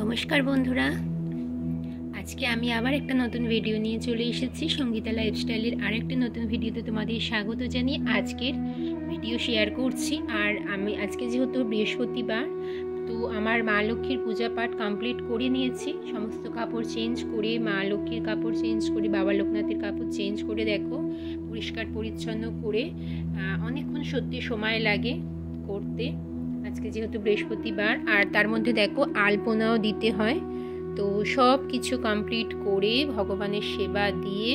নমস্কার বন্ধুরা, আজকে আমি আবার একটা নতুন ভিডিও নিয়ে চলে এসেছি। সঙ্গীতা লাইফস্টাইলের আরেকটা নতুন ভিডিওতে তোমাদের স্বাগত জানিয়ে আজকের ভিডিও শেয়ার করছি। আর আমি আজকে যেহেতু বৃহস্পতিবার, তো আমার মা লক্ষ্মীর পূজা পাঠ কমপ্লিট করে নিয়েছি। সমস্ত কাপড় চেঞ্জ করে, মা লক্ষ্মীর কাপড় চেঞ্জ করে, বাবা লোকনাথের কাপড় চেঞ্জ করে, দেখো পরিষ্কার পরিচ্ছন্ন করে অনেকক্ষণ সত্যি সময় লাগে করতে। আজকে যেহেতু বৃহস্পতিবার, আর তার মধ্যে দেখো আলপনাও দিতে হয়। তো সব কিছু কমপ্লিট করে ভগবানের সেবা দিয়ে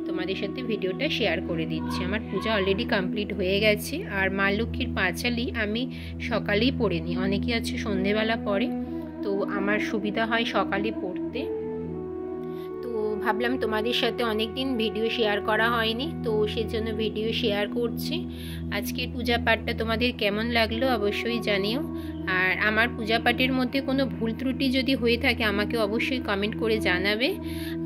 তোমাদের সাথে ভিডিওটা শেয়ার করে দিচ্ছি। আমার পূজা অলরেডি কমপ্লিট হয়ে গেছে। আর মা লক্ষ্মীর পাঁচালি আমি সকালেই পড়ে নিই, অনেকেই আছে সন্ধেবেলা পড়ে, তো আমার সুবিধা হয় সকালে পড়তে। তো ভাবলাম তোমাদের সাথে অনেক দিন ভিডিও শেয়ার করা হয়নি, তো সেজন্য ভিডিও শেয়ার করছি। আজকের পূজা পাঠটা তোমাদের কেমন লাগলো অবশ্যই জানিও। আর আমার পূজা পাঠের মধ্যে কোনো ভুল ত্রুটি যদি হয়ে থাকে আমাকে অবশ্যই কমেন্ট করে জানাবে।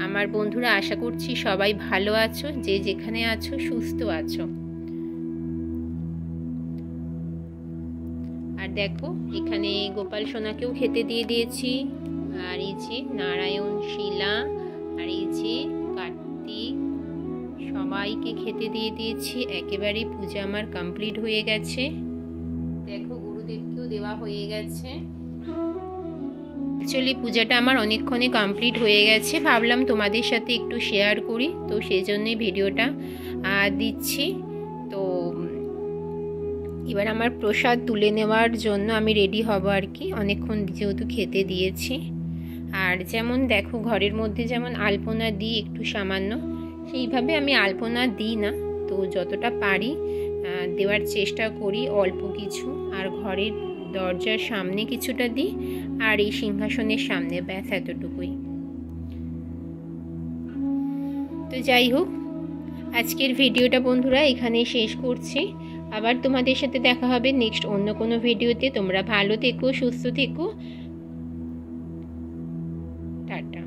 আমার বন্ধুরা, আশা করছি সবাই ভালো আছো, যে যেখানে আছো সুস্থ আছো। আর দেখো এখানে গোপাল সোনাকেও খেতে দিয়ে দিয়েছি। আর এই যে নারায়ণ, শিলা, আর এই যে কার্তিক, সবাইকে খেতে দিয়ে দিয়েছি। একেবারে পূজা আমার কমপ্লিট হয়ে গেছে। দেখো গুরুদেবকেও দেওয়া হয়ে গেছে। অ্যাকচুয়ালি পূজাটা আমার অনেকক্ষণে কমপ্লিট হয়ে গেছে, ভাবলাম তোমাদের সাথে একটু শেয়ার করি, তো সেই জন্যই ভিডিওটা দিচ্ছি। তো এবার আমার প্রসাদ তুলে নেওয়ার জন্য আমি রেডি হব আর কি, অনেকক্ষণ যেহেতু খেতে দিয়েছি। আর যেমন দেখো ঘরের মধ্যে যেমন আলপনা দিই একটু সামান্য, সেইভাবে আমি আলপনা দিই না, তো যতটা পারি দেওয়ার চেষ্টা করি অল্প কিছু। আর ঘরের দরজার সামনে কিছুটা দিই, আর এই সিংহাসনের সামনে, ব্যাস এতটুকুই। তো যাই হোক, আজকের ভিডিওটা বন্ধুরা এখানেই শেষ করছি। আবার তোমাদের সাথে দেখা হবে নেক্সট অন্য কোনো ভিডিওতে। তোমরা ভালো থেকো, সুস্থ থেকো, টাটা।